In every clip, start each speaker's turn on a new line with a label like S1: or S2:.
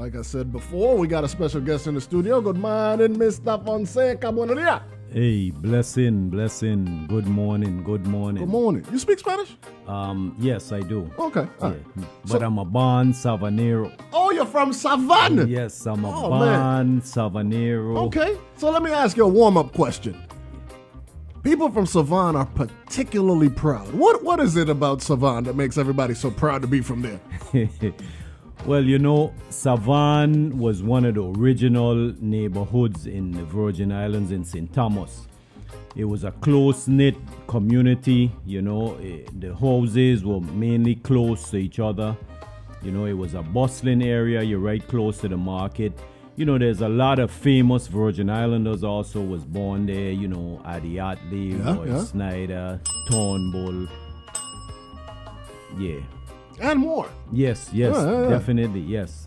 S1: like I said before, we got a special guest in the studio. Good morning, Mr. Fonseca. Buenos dias.
S2: Hey, blessing. Good morning.
S1: Good morning. You speak Spanish?
S2: Yes, I do.
S1: Okay.
S2: Yeah. But I'm a born Savanero.
S1: Oh, you're from Savannah?
S2: Yes, I'm a born Savanero.
S1: Okay. So let me ask you a warm-up question. People from Savannah are particularly proud. What is it about Savannah that makes everybody so proud to be from there?
S2: Well, Savannah was one of the original neighborhoods in the Virgin Islands in St. Thomas. It was a close-knit community, the houses were mainly close to each other. It was a bustling area, you're right close to the market. There's a lot of famous Virgin Islanders also was born there, Adi Atley, Roy Snyder, Turnbull. Yeah.
S1: And more.
S2: Yes, definitely. Yes.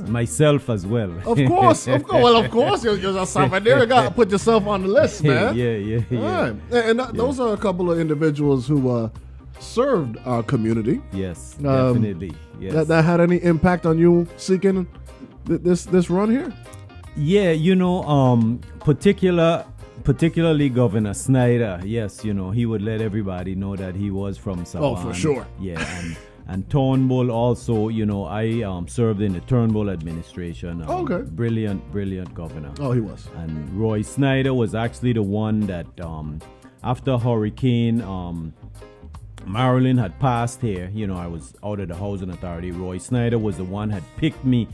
S2: Myself as well.
S1: Of course. Well, of course, you're a Salvador. You got to put yourself on the list, man.
S2: Yeah.
S1: Right. And those are a couple of individuals who served our community.
S2: Yes, definitely. Yes.
S1: That had any impact on you seeking this run here?
S2: Yeah, particularly Governor Snyder. Yes, he would let everybody know that he was from Savannah.
S1: Oh, for sure.
S2: Yeah, and Turnbull also, I served in the Turnbull administration.
S1: Okay.
S2: Brilliant governor.
S1: Oh, he was.
S2: And Roy Snyder was actually the one that after Hurricane Marilyn had passed here, I was out of the Housing Authority. Roy Snyder was the one had picked me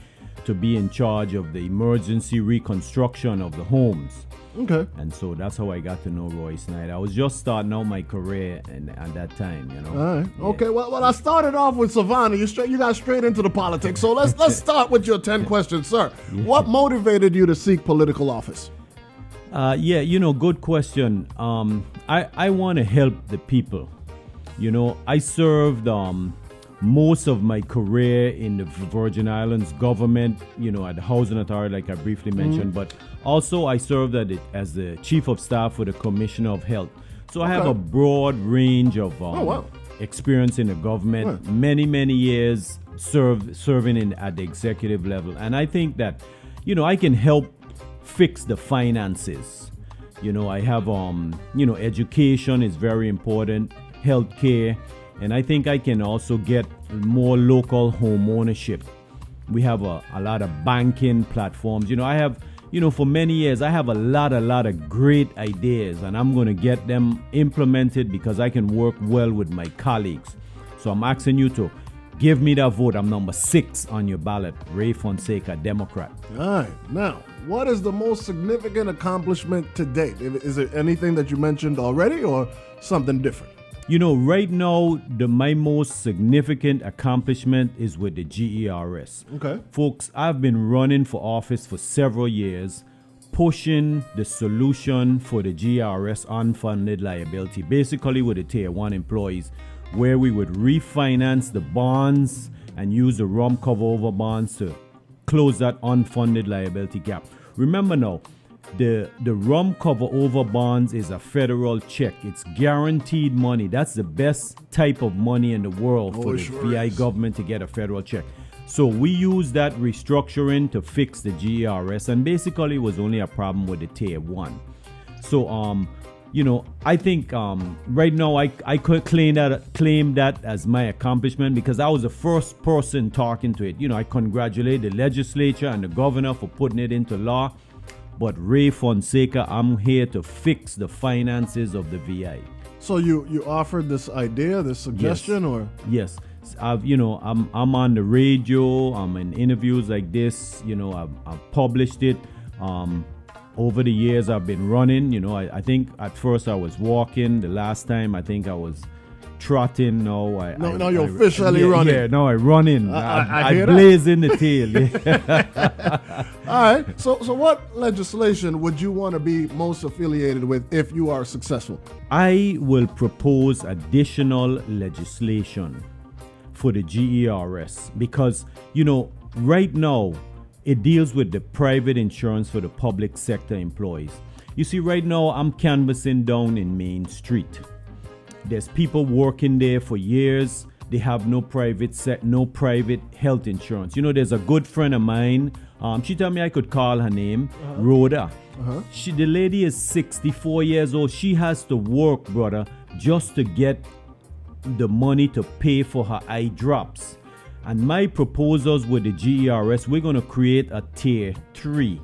S2: to be in charge of the emergency reconstruction of the homes.
S1: Okay.
S2: And so that's how I got to know Roy Snyder. I was just starting out my career at that time,
S1: All right.
S2: Yeah.
S1: Okay. Well, I started off with Savannah. You got straight into the politics. So let's start with your 10 questions, sir.
S2: Yeah.
S1: What motivated you to seek political office?
S2: Good question. I want to help the people. I served most of my career in the Virgin Islands government, at the Housing Authority, like I briefly mentioned, but also I served as the Chief of Staff for the Commissioner of Health. So I have a broad range of experience in the government, many years serving at the executive level. And I think that, I can help fix the finances. I have, education is very important, healthcare. And I think I can also get more local home ownership. We have a lot of banking platforms. I have, for many years, I have a lot of great ideas, and I'm going to get them implemented because I can work well with my colleagues. So I'm asking you to give me that vote. I'm number 6 on your ballot, Ray Fonseca, Democrat.
S1: All right. Now, what is the most significant accomplishment to date? Is it anything that you mentioned already or something different?
S2: Right now, my most significant accomplishment is with the GERS.
S1: Okay.
S2: Folks, I've been running for office for several years, pushing the solution for the GERS unfunded liability, basically with the Tier 1 employees, where we would refinance the bonds and use the rum cover over bonds to close that unfunded liability gap. Remember now, the rum cover over bonds is a federal check. It's guaranteed money. That's the best type of money in the world for the VI government to get a federal check. So we use that restructuring to fix the GERS, and basically it was only a problem with the Tier 1. So I think right now I could claim that as my accomplishment because I was the first person talking to it. I congratulate the legislature and the governor for putting it into law. But Ray Fonseca, I'm here to fix the finances of the VI.
S1: So you offered this idea, this suggestion, or?
S2: Yes. I'm on the radio. I'm in interviews like this. I've published it. Over the years, I've been running. I think at first I was walking. The last time, I think I was trotting. Now you're officially running.
S1: Yeah,
S2: now I'm running.
S1: I
S2: blazing the tail. Yeah.
S1: All right. So what legislation would you want to be most affiliated with if you are successful?
S2: I will propose additional legislation for the GERS because, right now it deals with the private insurance for the public sector employees. You see, right now I'm canvassing down in Main Street. There's people working there for years. they have no private health insurance. You know, there's a good friend of mine. She told me I could call her name, Rhoda. The lady is 64 years old. She has to work, brother, just to get the money to pay for her eye drops. And my proposals with the GERS, we're going to create a tier 3.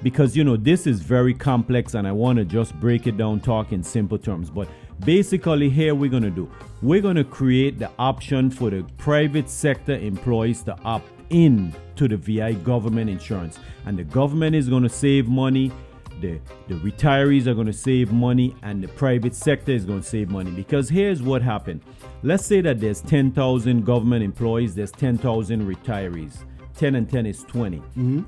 S2: Because, you know, this is very complex and I want to just break it down, talk in simple terms. But basically here we're going to create the option for the private sector employees to opt in to the VI government insurance. And the government is going to save money. The retirees are going to save money, and the private sector is going to save money. Because here's what happened. Let's say that there's 10,000 government employees, there's 10,000 retirees. 10 and 10 is 20.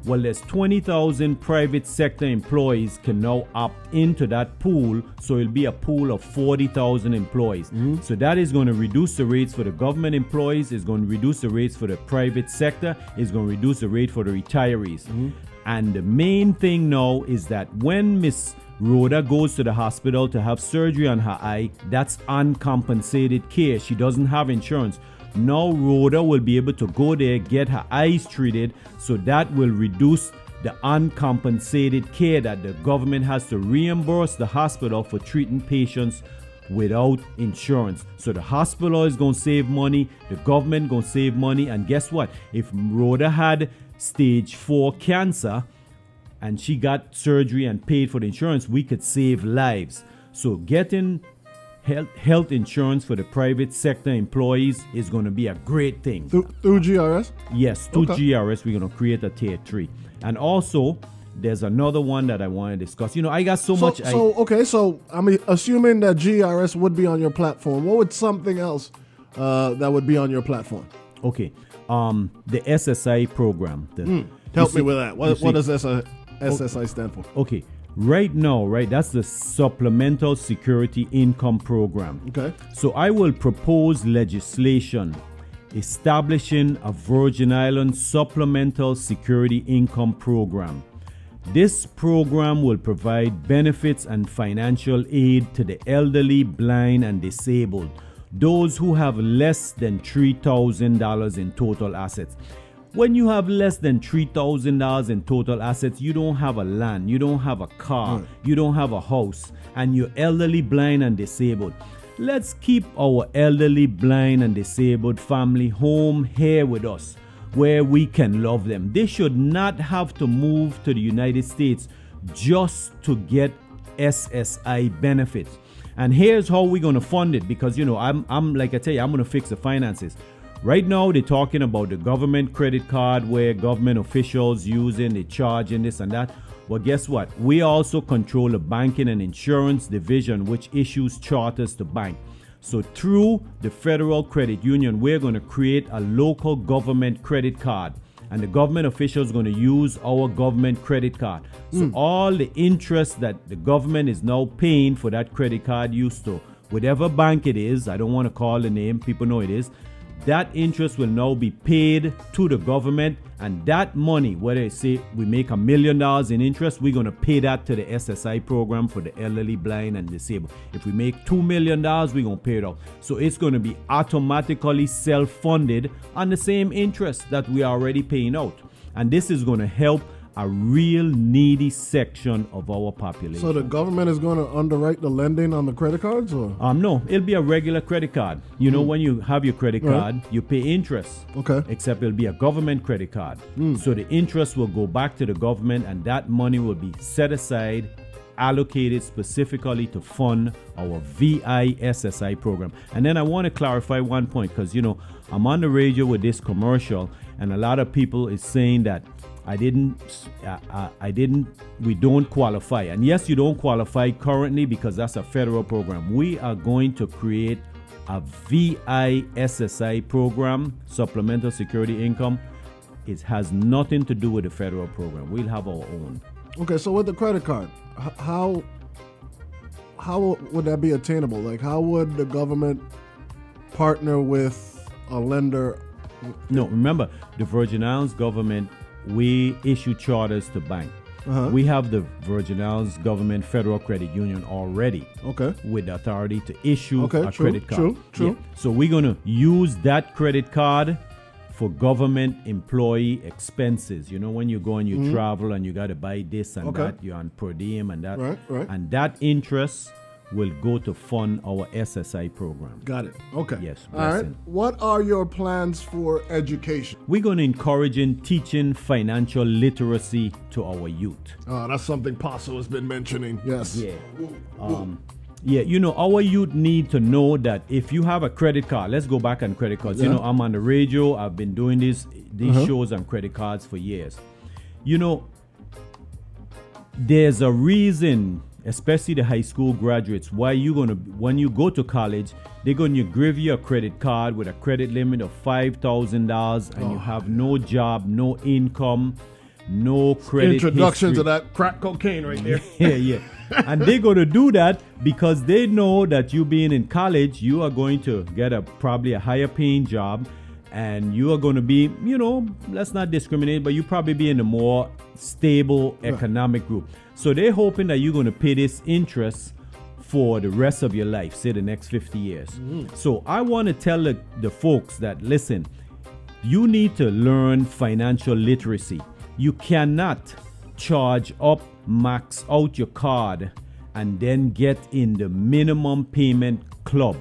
S2: Well, there's 20,000 private sector employees can now opt into that pool, so it'll be a pool of 40,000 employees. So that is going to reduce the rates for the government employees, it's going to reduce the rates for the private sector, it's going to reduce the rate for the retirees. And the main thing now is that when Miss Rhoda goes to the hospital to have surgery on her eye, that's uncompensated care. She doesn't have insurance. Now Rhoda will be able to go there, get her eyes treated, so that will reduce the uncompensated care that the government has to reimburse the hospital for treating patients without insurance. So the hospital is going to save money, the government going to save money, and guess what? If Rhoda had stage 4 cancer and she got surgery and paid for the insurance, we could save lives. So getting health insurance for the private sector employees is going to be a great thing.
S1: Through GRS?
S2: Yes, through GRS, we're going to create a tier 3. And also, there's another one that I want to discuss. You know, I got so much.
S1: So I'm assuming that GRS would be on your platform. What would something else that would be on your platform?
S2: Okay. The SSI program.
S1: Help me with that. What does SSI stand for?
S2: Okay. Right now, that's the Supplemental Security Income Program.
S1: Okay.
S2: So I will propose legislation establishing a Virgin Islands Supplemental Security Income Program. This program will provide benefits and financial aid to the elderly, blind, and disabled, those who have less than $3,000 in total assets. When you have less than $3,000 in total assets, you don't have a land, you don't have a car, you don't have a house, and you're elderly, blind, and disabled. Let's keep our elderly, blind, and disabled family home here with us, where we can love them. They should not have to move to the United States just to get SSI benefits. And here's how we're going to fund it, because, you know, I'm like I tell you, I'm going to fix the finances. Right now, they're talking about the government credit card where government officials using, they charging this and that. Well, guess what? We also control the banking and insurance division, which issues charters to bank. So through the Federal Credit Union, we're going to create a local government credit card. And the government officials are going to use our government credit card. So all the interest that the government is now paying for that credit card used to, whatever bank it is, I don't want to call the name, people know it is, that interest will now be paid to the government, and that money, whether they say we make $1 million in interest, we're going to pay that to the SSI program for the elderly, blind, and disabled. If we make $2 million, we're going to pay it out. So it's going to be automatically self-funded on the same interest that we are already paying out. And this is going to help a real needy section of our population.
S1: So the government is going to underwrite the lending on the credit cards, or?
S2: No, it'll be a regular credit card. You know, when you have your credit card, you pay interest.
S1: Okay.
S2: Except it'll be a government credit card. So the interest will go back to the government, and that money will be set aside, allocated specifically to fund our VI SSI program. And then I want to clarify one point, because, you know, I'm on the radio with this commercial, and a lot of people is saying that we don't qualify. And yes, you don't qualify currently because that's a federal program. We are going to create a VI SSI program, Supplemental Security Income. It has nothing to do with the federal program. We'll have our own.
S1: Okay, so with the credit card, how would that be attainable? Like, how would the government partner with a lender?
S2: No, remember, the Virgin Islands government, we issue charters to bank. We have the Virgin Islands Government Federal Credit Union already.
S1: Okay.
S2: With the authority to issue a
S1: true,
S2: credit card.
S1: True.
S2: Yeah. So we're going to use that credit card for government employee expenses. You know, when you go and you travel and you got to buy this and that, you're on per diem and that.
S1: Right.
S2: And that interest will go to fund our SSI program.
S1: Got it. Okay.
S2: Yes.
S1: All right. What are your plans for education?
S2: We're going to encourage in teaching financial literacy to our youth.
S1: That's something Paso has been mentioning. Yes.
S2: Yeah. Yeah, you know, our youth need to know that if you have a credit card, let's go back on credit cards. You know, I'm on the radio. I've been doing these shows on credit cards for years. You know, there's a reason, especially the high school graduates, why you're going to, when you go to college, they're going to give you a credit card with a credit limit of $5,000 and you have no job, no income, no credit
S1: Introduction
S2: history.
S1: to that crack cocaine right there.
S2: Yeah. And they're going to do that because they know that you being in college, you are going to get probably a higher paying job and you are going to be, you know, let's not discriminate, but you probably be in a more stable economic group. So they're hoping that you're going to pay this interest for the rest of your life, say the next 50 years. So I want to tell the folks that, listen, you need to learn financial literacy. You cannot charge up, max out your card, and then get in the minimum payment club.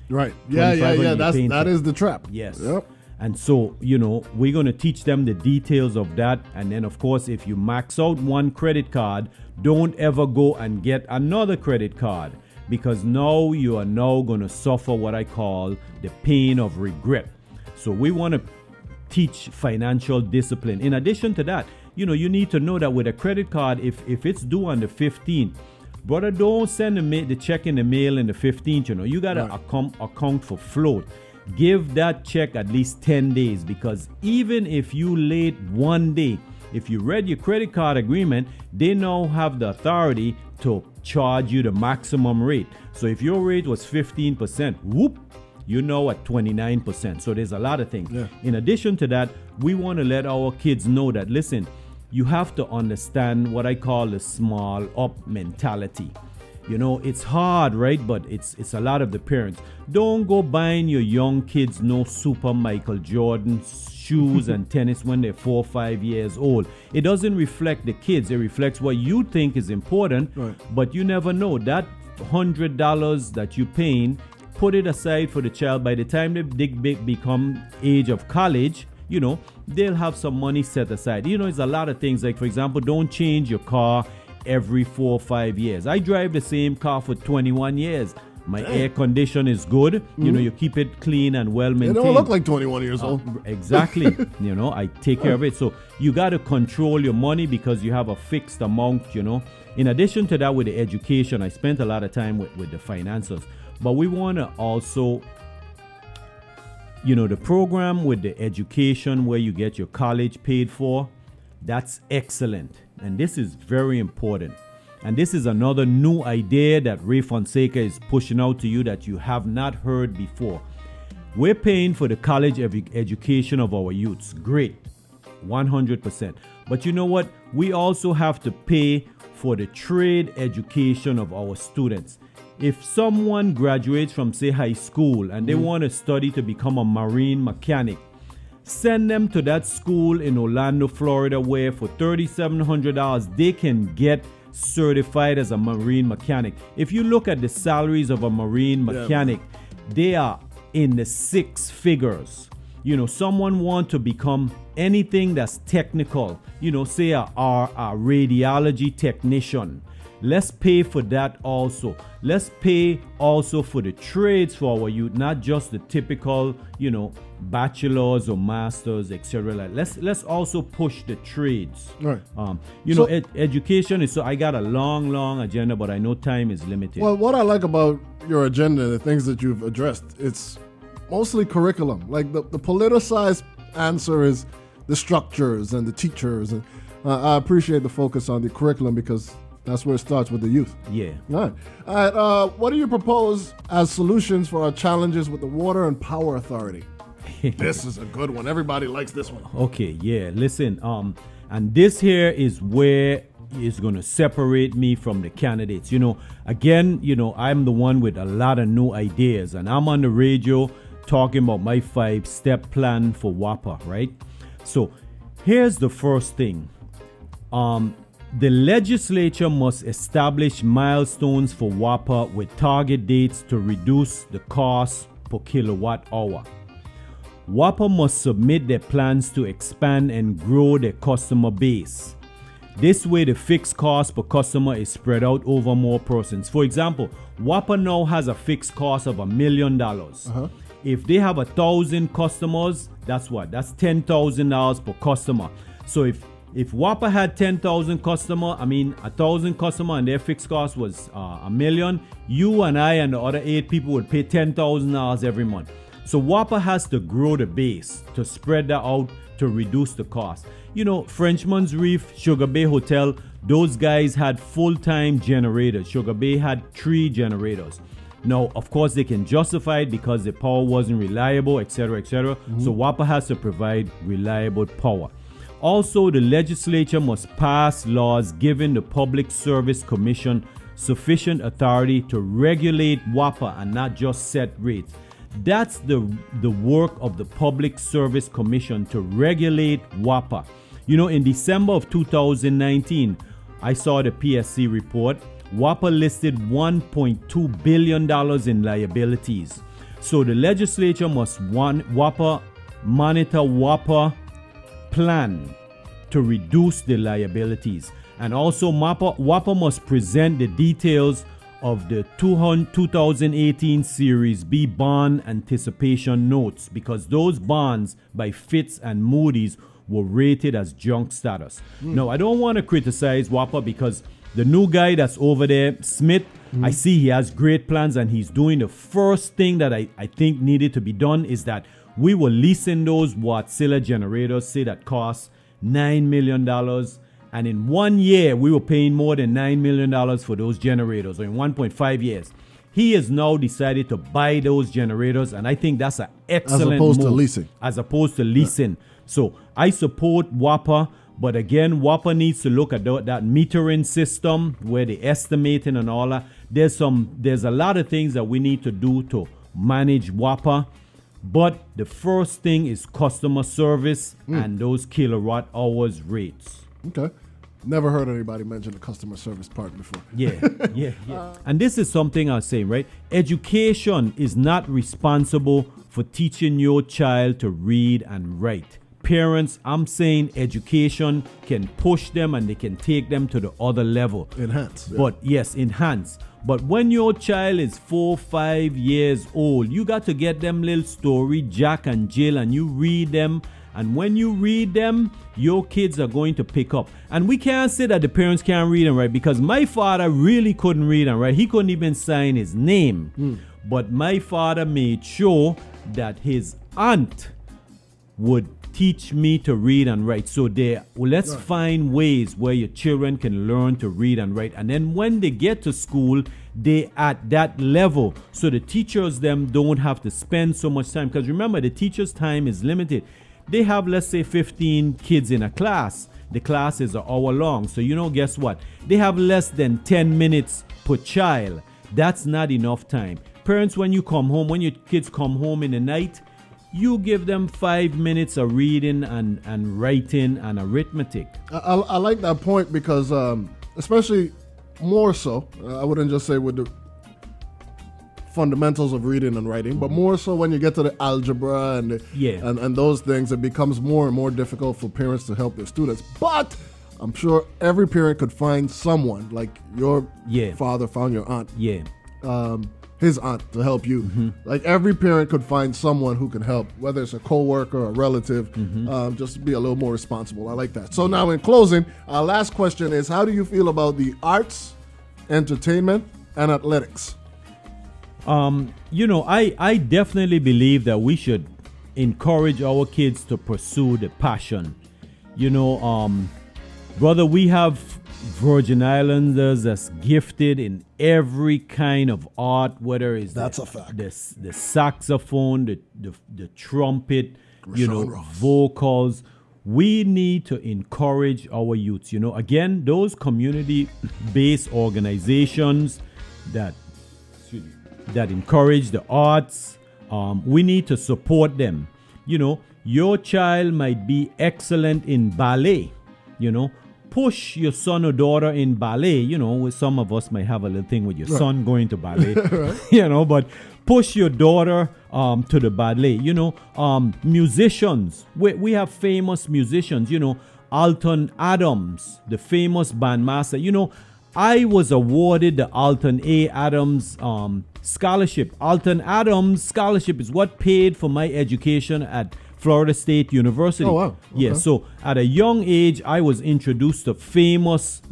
S1: Right. Yeah. That is the trap.
S2: Yes.
S1: Yep.
S2: And so, you know, we're going to teach them the details of that. And then, of course, if you max out one credit card, don't ever go and get another credit card, because now you are now going to suffer what I call the pain of regret. So we want to teach financial discipline. In addition to that, you know, you need to know that with a credit card, if it's due on the 15th, brother, don't send the check in the mail in the 15th. You know, you got to account for float. Give that check at least 10 days, because even if you late one day, if you read your credit card agreement, they now have the authority to charge you the maximum rate. So if your rate was 15%, whoop, you know at 29%. So there's a lot of things. Yeah. In addition to that, we want to let our kids know that, listen, you have to understand what I call the small up mentality. You know, it's hard, right? But it's a lot of the parents. Don't go buying your young kids no Super Michael Jordan shoes and tennis when they're 4 or 5 years old. It doesn't reflect the kids. It reflects what you think is important. Right. But you never know. That $100 that you're paying, put it aside for the child. By the time they become age of college, you know, they'll have some money set aside. You know, it's a lot of things. Like, for example, don't change your car every 4 or 5 years. I drive the same car for 21 years. My air condition is good. You know, you keep it clean and well maintained.
S1: They don't look like 21 years old.
S2: Exactly. You know, I take care of it. So you got to control your money because you have a fixed amount, you know. In addition to that, with the education, I spent a lot of time with the finances. But we want to also, you know, the program with the education where you get your college paid for, that's excellent. And this is very important. And this is another new idea that Ray Fonseca is pushing out to you that you have not heard before. We're paying for the college education of our youths. Great. 100%. But you know what? We also have to pay for the trade education of our students. If someone graduates from, say, high school and they want to study to become a marine mechanic, send them to that school in Orlando, Florida, where for $3,700 they can get certified as a marine mechanic. If you look at the salaries of a marine mechanic, they are in the 6 figures. You know, someone want to become anything that's technical, you know, say a radiology technician. Let's pay for that also. Let's pay also for the trades for our youth, not just the typical, you know, bachelors or masters, etc. Let's also push the trades.
S1: Right.
S2: You know, education is so. I got a long agenda, but I know time is limited.
S1: Well, what I like about your agenda, the things that you've addressed, it's mostly curriculum. Like the politicized answer is the structures and the teachers, and I appreciate the focus on the curriculum because that's where it starts with the youth.
S2: Yeah.
S1: All right. What do you propose as solutions for our challenges with the Water and Power Authority? This is a good one. Everybody likes this one.
S2: Okay, yeah. Listen, and this here is where is going to separate me from the candidates. You know, again, you know, I'm the one with a lot of new ideas, and I'm on the radio talking about my 5-step plan for WAPA, right? So here's the first thing. The legislature must establish milestones for WAPA with target dates to reduce the cost per kilowatt hour. WAPA must submit their plans to expand and grow their customer base. This way, the fixed cost per customer is spread out over more persons. For example, WAPA now has a fixed cost of $1 million. If they have 1,000 customers, that's what? That's $10,000 per customer. So if WAPA had 10,000 customer, 1,000 customer, and their fixed cost was $1 million, you and I and the other 8 people would pay $10,000 every month. So WAPA has to grow the base to spread that out to reduce the cost. You know, Frenchman's Reef, Sugar Bay Hotel, those guys had full-time generators. Sugar Bay had 3 generators. Now, of course, they can justify it because the power wasn't reliable, etc., etc. So WAPA has to provide reliable power. Also, the legislature must pass laws giving the Public Service Commission sufficient authority to regulate WAPA and not just set rates. That's the work of the Public Service Commission, to regulate WAPA. You know, in December of 2019, I saw the PSC report. WAPA listed $1.2 billion in liabilities. So the legislature must monitor WAPA plan to reduce the liabilities. And also WAPA must present the details of the 2018 Series B bond anticipation notes, because those bonds by Fitch and Moody's were rated as junk status. Now, I don't want to criticize WAPA because the new guy that's over there, Smith, I see he has great plans and he's doing the first thing that I think needed to be done is that we were leasing those Wärtsilä generators, say that cost $9 million. And in 1 year, we were paying more than $9 million for those generators, or in 1.5 years. He has now decided to buy those generators, and I think that's an excellent move. As opposed to leasing. So I support WAPA, but again, WAPA needs to look at that metering system where the estimating and all that. There's a lot of things that we need to do to manage WAPA. But the first thing is customer service and those kilowatt hours rates.
S1: Okay. Never heard anybody mention the customer service part before.
S2: Yeah. And this is something I was saying, right? Education is not responsible for teaching your child to read and write. Parents, I'm saying education can push them and they can take them to the other level.
S1: Enhance. Yeah.
S2: But yes, enhance. But when your child is 4, 5 years old, you got to get them little story, Jack and Jill, and you read them. And when you read them, your kids are going to pick up. And we can't say that the parents can't read and write, because my father really couldn't read and write. He couldn't even sign his name. But my father made sure that his aunt would teach me to read and write. So let's find ways where your children can learn to read and write. And then when they get to school, they at that level. So the teachers them don't have to spend so much time. Because remember, the teacher's time is limited. They have, let's say, 15 kids in a class. The class is an hour long. So, guess what? They have less than 10 minutes per child. That's not enough time. Parents, when your kids come home in the night, you give them 5 minutes of reading and writing and arithmetic.
S1: I like that point because, especially more so, I wouldn't just say with the fundamentals of reading and writing, but more so when you get to the algebra and those things, it becomes more and more difficult for parents to help their students. But I'm sure every parent could find someone, like your father found your aunt, his aunt, to help you. Like every parent could find someone who can help, whether it's a coworker or a relative, just to be a little more responsible. I like that. So now in closing, our last question is, how do you feel about the arts, entertainment, and athletics?
S2: I definitely believe that we should encourage our kids to pursue the passion. Brother, we have Virgin Islanders that's gifted in every kind of art, whether it's
S1: a fact.
S2: The saxophone, the trumpet,
S1: vocals.
S2: vocals. we need to encourage our youths. Again, those community-based organizations that encourage the arts, we need to support them. Your child might be excellent in ballet. Push your son or daughter in ballet. Some of us might have a little thing with your son going to ballet. Right. But push your daughter to the ballet. Musicians. We have famous musicians. Alton Adams, the famous bandmaster. I was awarded the Alton A. Adams scholarship. Alton Adams scholarship is what paid for my education at Florida State University.
S1: Oh, wow. Okay.
S2: Yeah, so at a young age, I was introduced to famous,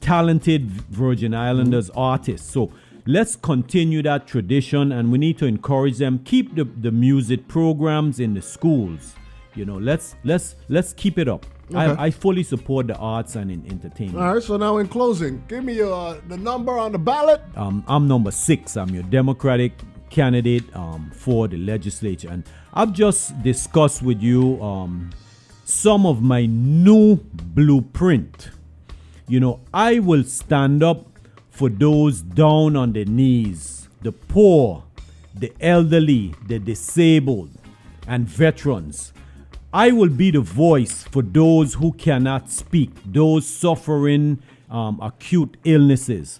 S2: talented Virgin Islanders artists. So let's continue that tradition, and we need to encourage them. Keep the music programs in the schools. Let's keep it up. Okay. I fully support the arts and in entertainment.
S1: All right, so now in closing, give me the number on the ballot.
S2: I'm number 6. I'm your Democratic candidate for the legislature. And I've just discussed with you some of my new blueprint. I will stand up for those down on their knees, the poor, the elderly, the disabled, and veterans. I will be the voice for those who cannot speak, those suffering acute illnesses.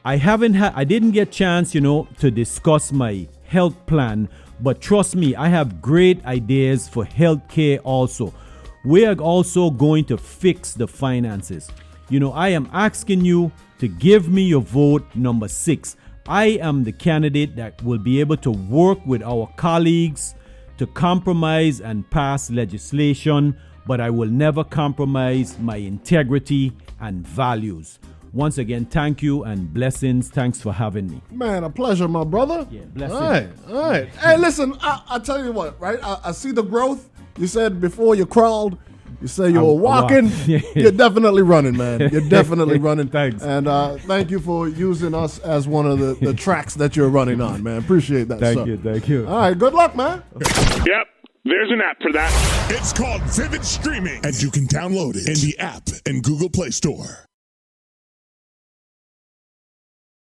S2: I didn't get chance, to discuss my health plan, but trust me, I have great ideas for healthcare also. We are also going to fix the finances. I am asking you to give me your vote, number 6. I am the candidate that will be able to work with our colleagues to compromise and pass legislation, but I will never compromise my integrity and values. Once again, thank you and blessings. Thanks for having me.
S1: Man, a pleasure, my brother.
S2: Yeah, blessings.
S1: All right. Hey, listen, I tell you what, right? I see the growth. You said before you crawled, you say you were walking. You're definitely running, man. You're definitely running.
S2: Thanks.
S1: And thank you for using us as one of the tracks that you're running on, man. Appreciate that,
S2: Thank you.
S1: All right, good luck, man.
S3: Yep. There's an app for that.
S4: It's called Vivid Streaming, and you can download it in the app and Google Play Store.